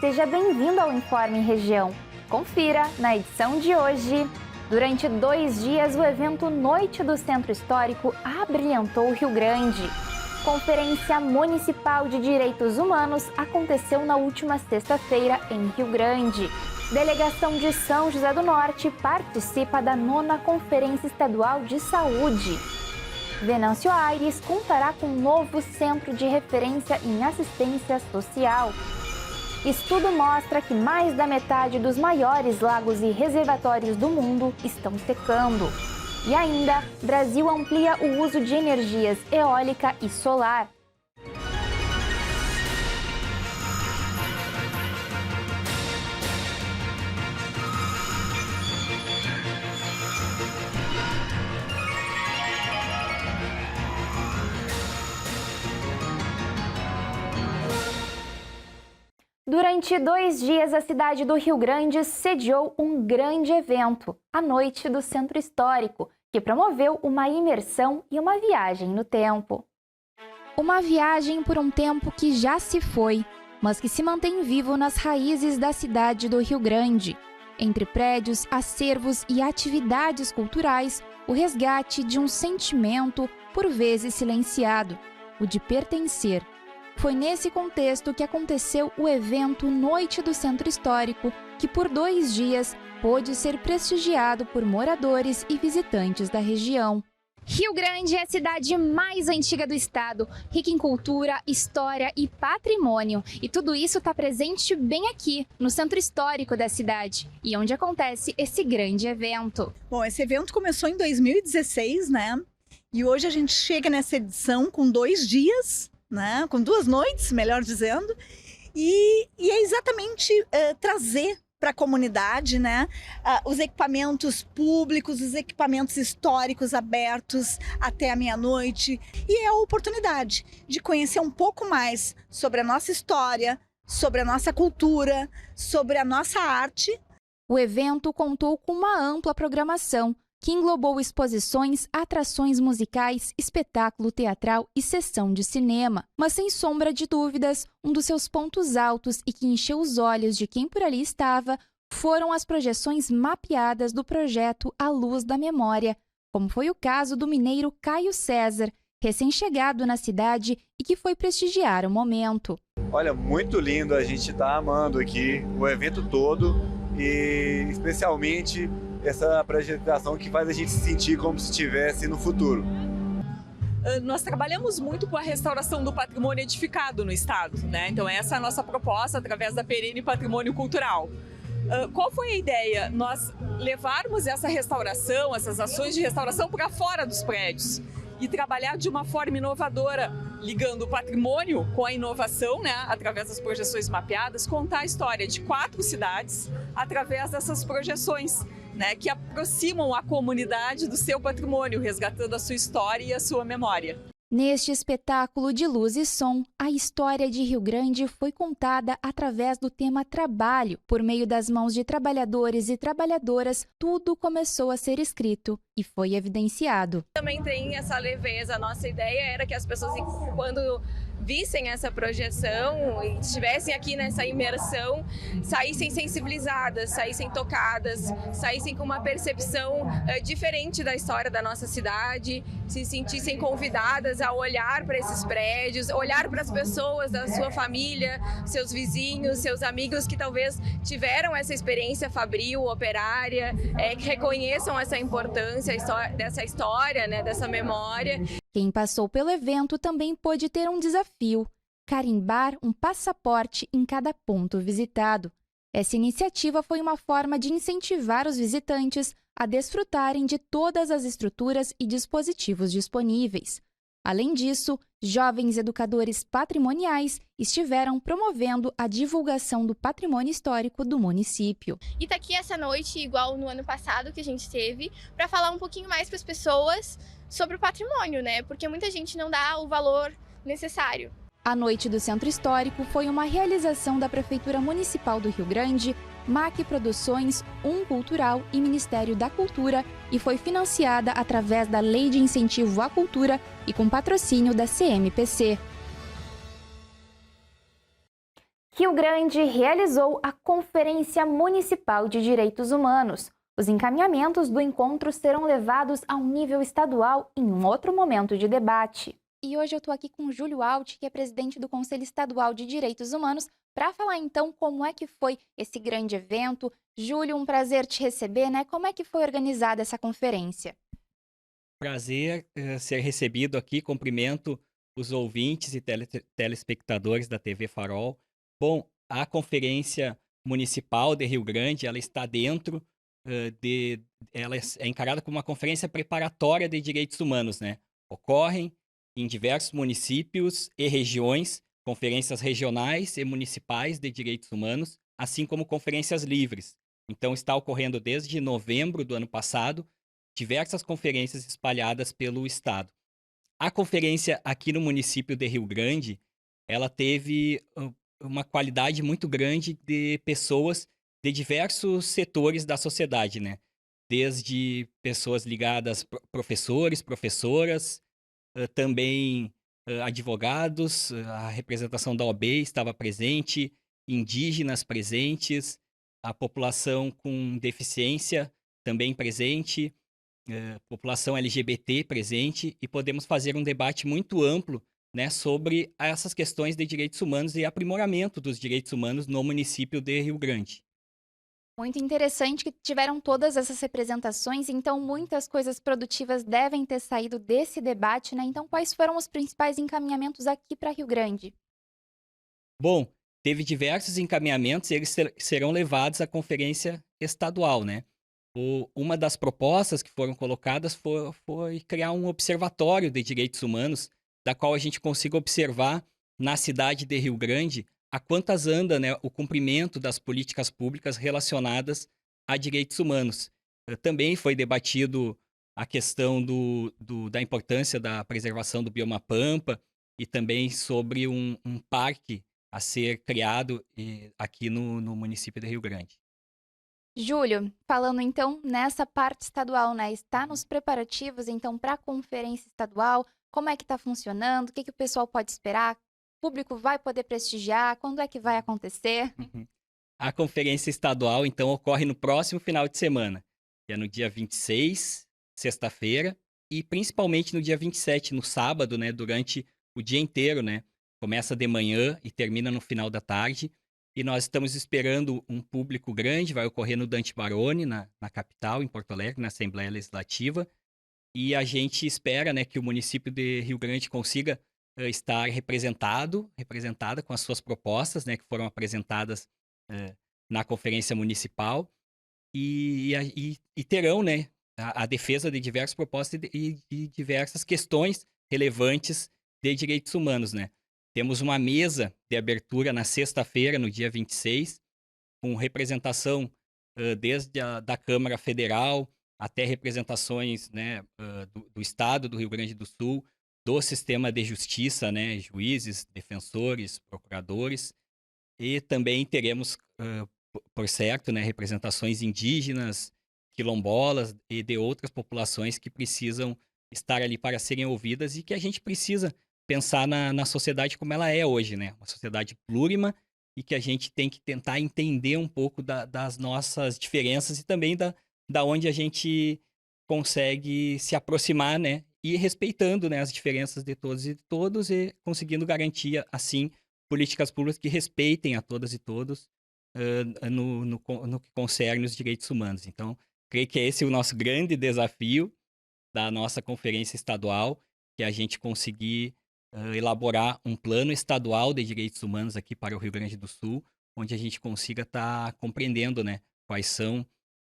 Seja bem-vindo ao Informe Região. Confira na edição de hoje. Durante 2 dias, o evento Noite do Centro Histórico abrilhantou o Rio Grande. Conferência Municipal de Direitos Humanos aconteceu na última sexta-feira em Rio Grande. Delegação de São José do Norte participa da 9ª Conferência Estadual de Saúde. Venâncio Aires contará com um novo centro de referência em assistência social. Estudo mostra que mais da metade dos maiores lagos e reservatórios do mundo estão secando. E ainda, Brasil amplia o uso de energias eólica e solar. Durante 2 dias, a cidade do Rio Grande sediou um grande evento, a Noite do Centro Histórico, que promoveu uma imersão e uma viagem no tempo. Uma viagem por um tempo que já se foi, mas que se mantém vivo nas raízes da cidade do Rio Grande. Entre prédios, acervos e atividades culturais, o resgate de um sentimento, por vezes silenciado, o de pertencer. Foi nesse contexto que aconteceu o evento Noite do Centro Histórico, que por 2 dias pôde ser prestigiado por moradores e visitantes da região. Rio Grande é a cidade mais antiga do estado, rica em cultura, história e patrimônio. E tudo isso está presente bem aqui, no centro histórico da cidade, e onde acontece esse grande evento. Bom, esse evento começou em 2016, né? E hoje a gente chega nessa edição com 2 dias, né? Com 2 noites, melhor dizendo, e é exatamente trazer para a comunidade, né? Os equipamentos públicos, os equipamentos históricos abertos até a meia-noite, e é a oportunidade de conhecer um pouco mais sobre a nossa história, sobre a nossa cultura, sobre a nossa arte. O evento contou com uma ampla programação, que englobou exposições, atrações musicais, espetáculo teatral e sessão de cinema. Mas, sem sombra de dúvidas, um dos seus pontos altos e que encheu os olhos de quem por ali estava foram as projeções mapeadas do projeto A Luz da Memória, como foi o caso do mineiro Caio César, recém-chegado na cidade e que foi prestigiar o momento. Olha, muito lindo, a gente está amando aqui o evento todo e especialmente essa apresentação que faz a gente se sentir como se estivesse no futuro. Nós trabalhamos muito com a restauração do patrimônio edificado no estado, né? Então essa é a nossa proposta através da Perene Patrimônio Cultural. Qual foi a ideia? Nós levarmos essa restauração, essas ações de restauração para fora dos prédios e trabalhar de uma forma inovadora, ligando o patrimônio com a inovação, né, através das projeções mapeadas, contar a história de 4 cidades através dessas projeções, né, que aproximam a comunidade do seu patrimônio, resgatando a sua história e a sua memória. Neste espetáculo de luz e som, a história de Rio Grande foi contada através do tema trabalho. Por meio das mãos de trabalhadores e trabalhadoras, tudo começou a ser escrito e foi evidenciado. Também tem essa leveza. A nossa ideia era que as pessoas, quando vissem essa projeção e estivessem aqui nessa imersão, saíssem sensibilizadas, saíssem tocadas, saíssem com uma percepção diferente da história da nossa cidade, se sentissem convidadas a olhar para esses prédios, olhar para as pessoas da sua família, seus vizinhos, seus amigos que talvez tiveram essa experiência fabril, operária, que reconheçam essa importância dessa história, né, dessa memória. Quem passou pelo evento também pôde ter um desafio: carimbar um passaporte em cada ponto visitado. Essa iniciativa foi uma forma de incentivar os visitantes a desfrutarem de todas as estruturas e dispositivos disponíveis. Além disso, jovens educadores patrimoniais estiveram promovendo a divulgação do patrimônio histórico do município. E tá aqui essa noite, igual no ano passado que a gente teve, para falar um pouquinho mais para as pessoas sobre o patrimônio, né? Porque muita gente não dá o valor necessário. A Noite do Centro Histórico foi uma realização da Prefeitura Municipal do Rio Grande, MAC Produções, Cultural e Ministério da Cultura e foi financiada através da Lei de Incentivo à Cultura e com patrocínio da CMPC. Rio Grande realizou a Conferência Municipal de Direitos Humanos. Os encaminhamentos do encontro serão levados a um nível estadual em um outro momento de debate. E hoje eu estou aqui com o Júlio Alt, que é presidente do Conselho Estadual de Direitos Humanos, para falar então como é que foi esse grande evento. Júlio, um prazer te receber, né? Como é que foi organizada essa conferência? Prazer ser recebido aqui, cumprimento os ouvintes e telespectadores da TV Farol. Bom, a Conferência Municipal de Rio Grande, ela está dentro ela é encarada como uma conferência preparatória de direitos humanos, né? Ocorrem em diversos municípios e regiões, conferências regionais e municipais de direitos humanos, assim como conferências livres. Então, está ocorrendo desde novembro do ano passado, diversas conferências espalhadas pelo estado. A conferência aqui no município de Rio Grande, ela teve uma qualidade muito grande de pessoas de diversos setores da sociedade, né? Desde pessoas ligadas, professores, professoras, também advogados, a representação da OAB estava presente, indígenas presentes, a população com deficiência também presente, população LGBT presente, e podemos fazer um debate muito amplo, né, sobre essas questões de direitos humanos e aprimoramento dos direitos humanos no município de Rio Grande. Muito interessante que tiveram todas essas representações, então muitas coisas produtivas devem ter saído desse debate, né? Então, quais foram os principais encaminhamentos aqui para Rio Grande? Bom, teve diversos encaminhamentos e eles serão levados à conferência estadual, né? Uma das propostas que foram colocadas foi criar um observatório de direitos humanos, da qual a gente consiga observar na cidade de Rio Grande a quantas anda, né, o cumprimento das políticas públicas relacionadas a direitos humanos. Também foi debatido a questão da importância da preservação do bioma Pampa e também sobre um parque a ser criado aqui no município de Rio Grande. Júlio, falando então nessa parte estadual, né? Está nos preparativos então para a conferência estadual? Como é que está funcionando? O que o pessoal pode esperar? O público vai poder prestigiar? Quando é que vai acontecer? A conferência estadual, então, ocorre no próximo final de semana, que é no dia 26, sexta-feira, e principalmente no dia 27, no sábado, né, durante o dia inteiro, né? Começa de manhã e termina no final da tarde. E nós estamos esperando um público grande, vai ocorrer no Dante Baroni, na capital, em Porto Alegre, na Assembleia Legislativa. E a gente espera, né, que o município de Rio Grande consiga estar representada com as suas propostas, né, que foram apresentadas na conferência municipal. E terão, né, a defesa de diversas propostas e diversas questões relevantes de direitos humanos, né? Temos uma mesa de abertura na sexta-feira, no dia 26, com representação desde da Câmara Federal até representações, né, do Estado do Rio Grande do Sul, do sistema de justiça, né, juízes, defensores, procuradores, e também teremos, por certo, né, representações indígenas, quilombolas e de outras populações que precisam estar ali para serem ouvidas e que a gente precisa pensar na sociedade como ela é hoje, né? Uma sociedade plurima e que a gente tem que tentar entender um pouco das nossas diferenças e também da onde a gente consegue se aproximar, né? E respeitando, né, as diferenças de todos e conseguindo garantir, assim, políticas públicas que respeitem a todas e todos no que concerne os direitos humanos. Então, creio que esse é o nosso grande desafio da nossa conferência estadual, que é a gente conseguir elaborar um plano estadual de direitos humanos aqui para o Rio Grande do Sul, onde a gente consiga estar compreendendo, né,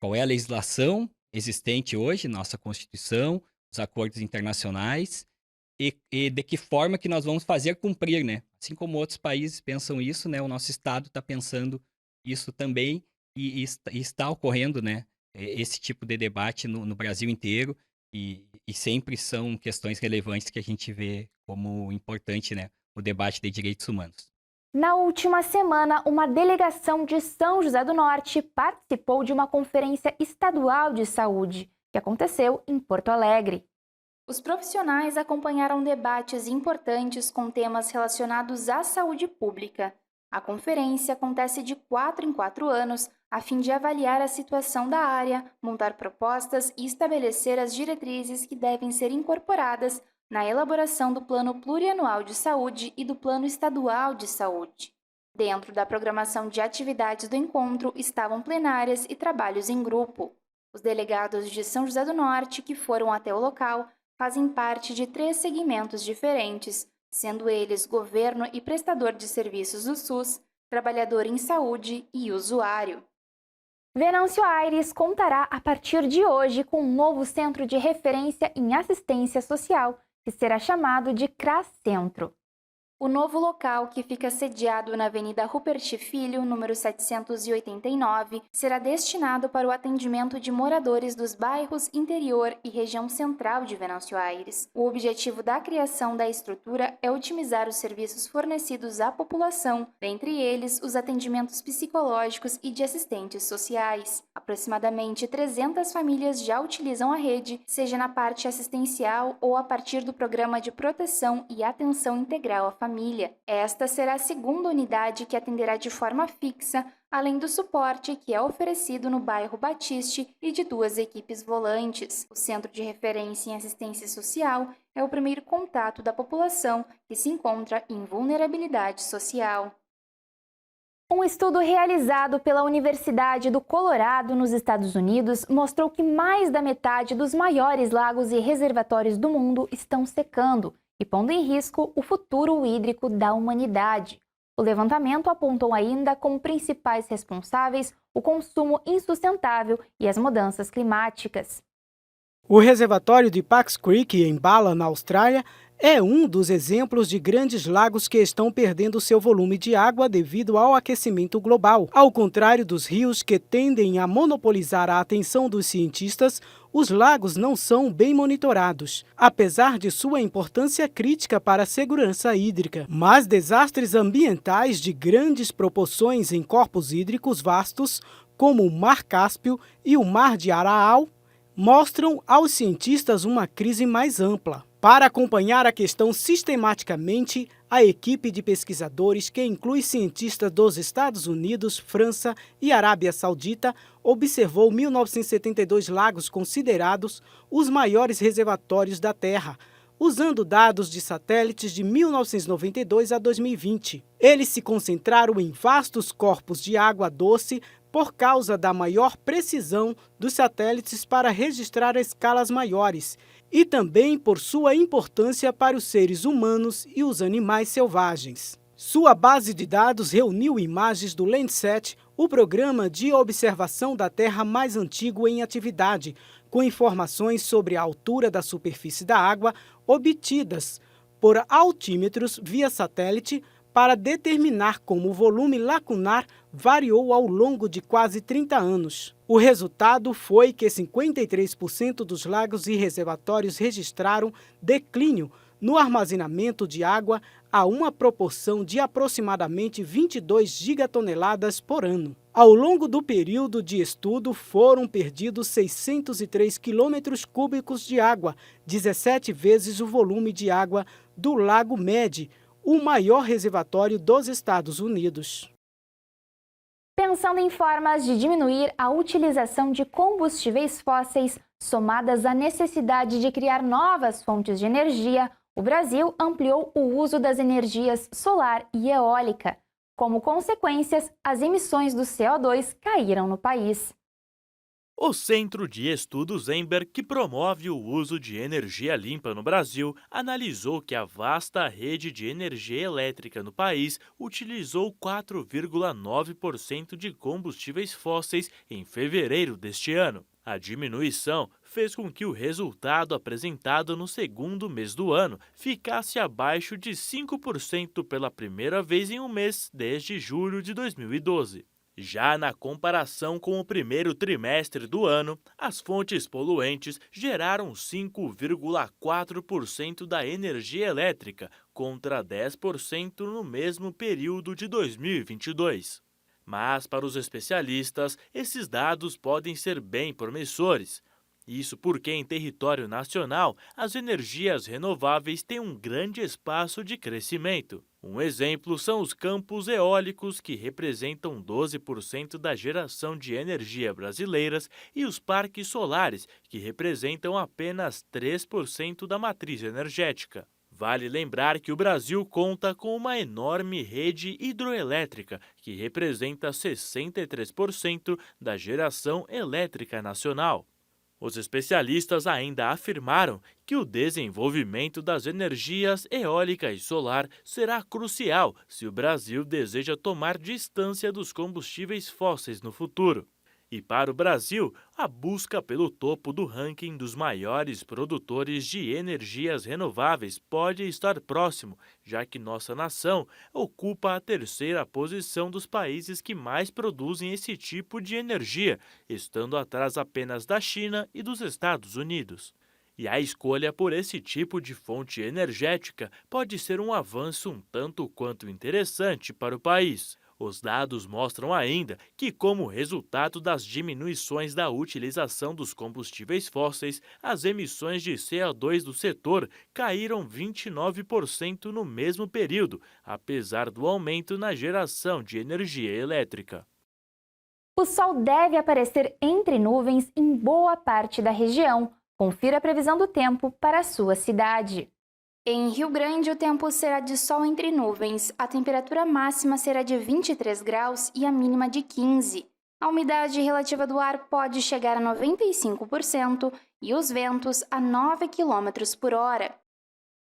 qual é a legislação existente hoje, nossa Constituição, os acordos internacionais, e de que forma que nós vamos fazer cumprir, né? Assim como outros países pensam isso, né, o nosso Estado está pensando isso também e está ocorrendo, né, esse tipo de debate no Brasil inteiro. E sempre são questões relevantes que a gente vê como importante, né, o debate de direitos humanos. Na última semana, uma delegação de São José do Norte participou de uma conferência estadual de saúde, que aconteceu em Porto Alegre. Os profissionais acompanharam debates importantes com temas relacionados à saúde pública. A conferência acontece de 4 em 4 anos, a fim de avaliar a situação da área, montar propostas e estabelecer as diretrizes que devem ser incorporadas na elaboração do Plano Plurianual de Saúde e do Plano Estadual de Saúde. Dentro da programação de atividades do encontro estavam plenárias e trabalhos em grupo. Os delegados de São José do Norte que foram até o local fazem parte de 3 segmentos diferentes, sendo eles governo e prestador de serviços do SUS, trabalhador em saúde e usuário. Venâncio Aires contará a partir de hoje com um novo centro de referência em assistência social, que será chamado de CRAS Centro. O novo local, que fica sediado na Avenida Rupert Filho, número 789, será destinado para o atendimento de moradores dos bairros interior e região central de Venâncio Aires. O objetivo da criação da estrutura é otimizar os serviços fornecidos à população, dentre eles os atendimentos psicológicos e de assistentes sociais. Aproximadamente 300 famílias já utilizam a rede, seja na parte assistencial ou a partir do programa de proteção e atenção integral à família. Esta será a segunda unidade que atenderá de forma fixa, além do suporte que é oferecido no bairro Batiste e de 2 equipes volantes. O Centro de Referência em Assistência Social é o primeiro contato da população que se encontra em vulnerabilidade social. Um estudo realizado pela Universidade do Colorado, nos Estados Unidos, mostrou que mais da metade dos maiores lagos e reservatórios do mundo estão secando e pondo em risco o futuro hídrico da humanidade. O levantamento apontou ainda como principais responsáveis o consumo insustentável e as mudanças climáticas. O reservatório de Pax Creek, em Bala, na Austrália, é um dos exemplos de grandes lagos que estão perdendo seu volume de água devido ao aquecimento global. Ao contrário dos rios que tendem a monopolizar a atenção dos cientistas, os lagos não são bem monitorados, apesar de sua importância crítica para a segurança hídrica. Mas desastres ambientais de grandes proporções em corpos hídricos vastos, como o Mar Cáspio e o Mar de Araal, mostram aos cientistas uma crise mais ampla. Para acompanhar a questão sistematicamente, a equipe de pesquisadores, que inclui cientistas dos Estados Unidos, França e Arábia Saudita, observou 1972 lagos considerados os maiores reservatórios da Terra, usando dados de satélites de 1992 a 2020. Eles se concentraram em vastos corpos de água doce por causa da maior precisão dos satélites para registrar escalas maiores e também por sua importância para os seres humanos e os animais selvagens. Sua base de dados reuniu imagens do Landsat, o programa de observação da Terra mais antigo em atividade, com informações sobre a altura da superfície da água obtidas por altímetros via satélite para determinar como o volume lacunar variou ao longo de quase 30 anos. O resultado foi que 53% dos lagos e reservatórios registraram declínio no armazenamento de água a uma proporção de aproximadamente 22 gigatoneladas por ano. Ao longo do período de estudo, foram perdidos 603 quilômetros cúbicos de água, 17 vezes o volume de água do Lago Mead, o maior reservatório dos Estados Unidos. Pensando em formas de diminuir a utilização de combustíveis fósseis, somadas à necessidade de criar novas fontes de energia, o Brasil ampliou o uso das energias solar e eólica. Como consequências, as emissões do CO2 caíram no país. O Centro de Estudos Ember, que promove o uso de energia limpa no Brasil, analisou que a vasta rede de energia elétrica no país utilizou 4,9% de combustíveis fósseis em fevereiro deste ano. A diminuição fez com que o resultado apresentado no segundo mês do ano ficasse abaixo de 5% pela primeira vez em um mês desde julho de 2012. Já na comparação com o primeiro trimestre do ano, as fontes poluentes geraram 5,4% da energia elétrica, contra 10% no mesmo período de 2022. Mas, para os especialistas, esses dados podem ser bem promissores. Isso porque, em território nacional, as energias renováveis têm um grande espaço de crescimento. Um exemplo são os campos eólicos, que representam 12% da geração de energia brasileiras, e os parques solares, que representam apenas 3% da matriz energética. Vale lembrar que o Brasil conta com uma enorme rede hidroelétrica, que representa 63% da geração elétrica nacional. Os especialistas ainda afirmaram que o desenvolvimento das energias eólica e solar será crucial se o Brasil deseja tomar distância dos combustíveis fósseis no futuro. E para o Brasil, a busca pelo topo do ranking dos maiores produtores de energias renováveis pode estar próximo, já que nossa nação ocupa a 3ª posição dos países que mais produzem esse tipo de energia, estando atrás apenas da China e dos Estados Unidos. E a escolha por esse tipo de fonte energética pode ser um avanço um tanto quanto interessante para o país. Os dados mostram ainda que, como resultado das diminuições da utilização dos combustíveis fósseis, as emissões de CO2 do setor caíram 29% no mesmo período, apesar do aumento na geração de energia elétrica. O sol deve aparecer entre nuvens em boa parte da região. Confira a previsão do tempo para a sua cidade. Em Rio Grande, o tempo será de sol entre nuvens. A temperatura máxima será de 23 graus e a mínima de 15. A umidade relativa do ar pode chegar a 95% e os ventos a 9 km por hora.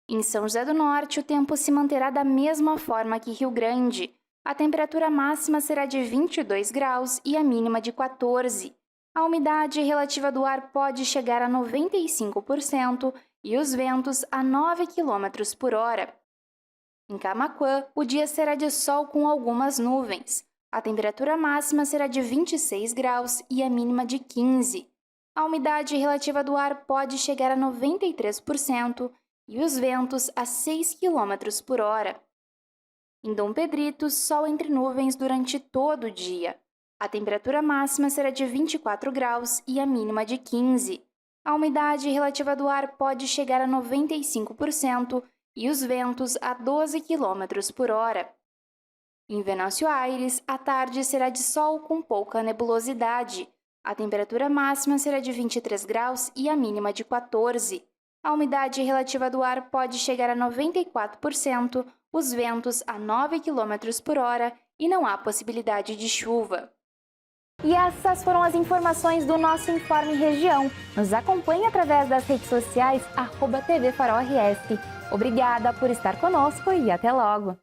Em São José do Norte, o tempo se manterá da mesma forma que Rio Grande. A temperatura máxima será de 22 graus e a mínima de 14. A umidade relativa do ar pode chegar a 95% e os ventos a 9 km por hora. Em Camaquã, o dia será de sol com algumas nuvens. A temperatura máxima será de 26 graus e a mínima de 15. A umidade relativa do ar pode chegar a 93% e os ventos a 6 km por hora. Em Dom Pedrito, sol entre nuvens durante todo o dia. A temperatura máxima será de 24 graus e a mínima de 15. A umidade relativa do ar pode chegar a 95% e os ventos a 12 km por hora. Em Venâncio Aires, a tarde será de sol com pouca nebulosidade. A temperatura máxima será de 23 graus e a mínima de 14. A umidade relativa do ar pode chegar a 94%, os ventos a 9 km por hora e não há possibilidade de chuva. E essas foram as informações do nosso Informe Região. Nos acompanhe através das redes sociais @TV Farol RS. Obrigada por estar conosco e até logo!